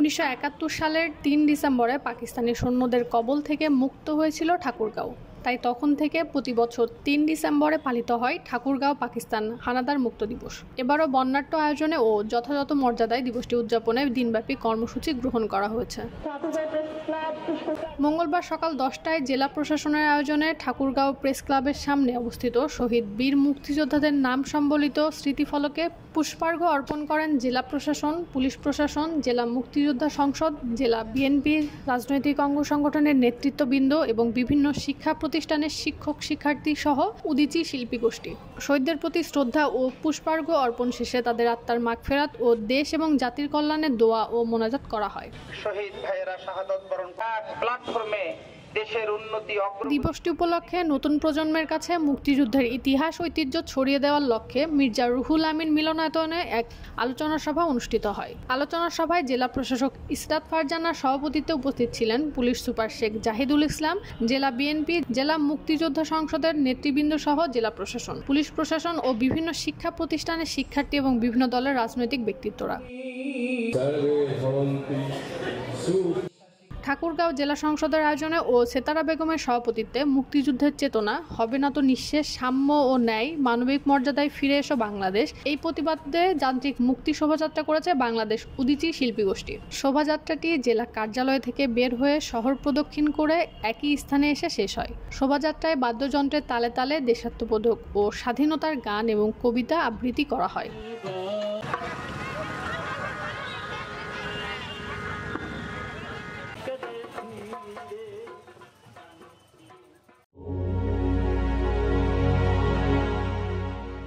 1971 সালের 3 ডিসেম্বরে পাকিস্তানি সৈন্যদের কবল থেকে মুক্ত হয়েছিল ঠাকুরগাঁও। তাই তখন থেকে প্রতি বছর 3 ডিসেম্বরে পালিত হয় ঠাকুরগাঁও পাকিস্তান হানাদার মুক্ত দিবস। এবারও বর্ণাঢ্য আয়োজনে ও যথাযথ মর্যাদায় দিবসটি উদযাপনে দিনব্যাপী কর্মসূচি গ্রহণ করা হয়েছে। মঙ্গলবার সকাল 10টায় জেলা প্রশাসনের আয়োজনে ঠাকুরগাঁও প্রেস ক্লাবের সামনে অবস্থিত শহীদ বীর মুক্তিযোদ্ধাদের নাম সম্বলিত স্মৃতিফলকে পুষ্পার্ঘ্য অর্পণ করেন জেলা প্রশাসন, পুলিশ প্রশাসন, জেলা মুক্তিযোদ্ধা সংসদ, জেলা বিএনপির রাজনৈতিক অঙ্গ সংগঠনের নেতৃত্ববৃন্দ এবং বিভিন্ন শিক্ষা প্রতিষ্ঠানের শিক্ষক শিক্ষার্থী সহ উদীচী শিল্পী গোষ্ঠী। শহীদদের প্রতি শ্রদ্ধা ও পুষ্পার্ঘ্য অর্পণ শেষে তাদের আত্মার মাগফিরাত ও দেশ এবং জাতির কল্যাণে দোয়া ও মোনাজাত করা হয়। শহীদ ভাইয়েরা শাহাদাত বরণ প্ল্যাটফর্মে দেশের উন্নতি দিবসটি উপলক্ষে নতুন প্রজন্মের কাছে মুক্তিযুদ্ধের ইতিহাস ঐতিহ্য ছড়িয়ে দেওয়ার লক্ষ্যে মির্জা রুহুল আমিন মিলনায়তনে এক আলোচনা সভা অনুষ্ঠিত হয়। আলোচনা সভায় জেলা প্রশাসক ইসরাত ফারজানার সভাপতিত্বে উপস্থিত ছিলেন পুলিশ সুপার শেখ জাহিদুল ইসলাম, জেলা বিএনপি, জেলা মুক্তিযোদ্ধা সংসদের নেতৃবৃন্দ সহ জেলা প্রশাসন, পুলিশ প্রশাসন ও বিভিন্ন শিক্ষা প্রতিষ্ঠানের শিক্ষার্থী এবং বিভিন্ন দলের রাজনৈতিক ব্যক্তিত্বরা। ঠাকুরগাঁও জেলা সংসদের আয়োজনে ও সেতারা বেগমের সভাপতিত্বে মুক্তিযুদ্ধের চেতনা হবে না তো নিঃশেষ, সাম্য ও ন্যায়, মানবিক মর্যাদায় ফিরে এসো বাংলাদেশ, এই প্রতিবাদে যান্ত্রিক মুক্তি শোভাযাত্রা করেছে বাংলাদেশ উদীচী শিল্পী গোষ্ঠী। শোভাযাত্রাটি জেলা কার্যালয় থেকে বের হয়ে শহর প্রদক্ষিণ করে একই স্থানে এসে শেষ হয়। শোভাযাত্রায় বাদ্যযন্ত্রের তালে তালে দেশাত্মবোধক ও স্বাধীনতার গান এবং কবিতা আবৃত্তি করা হয়।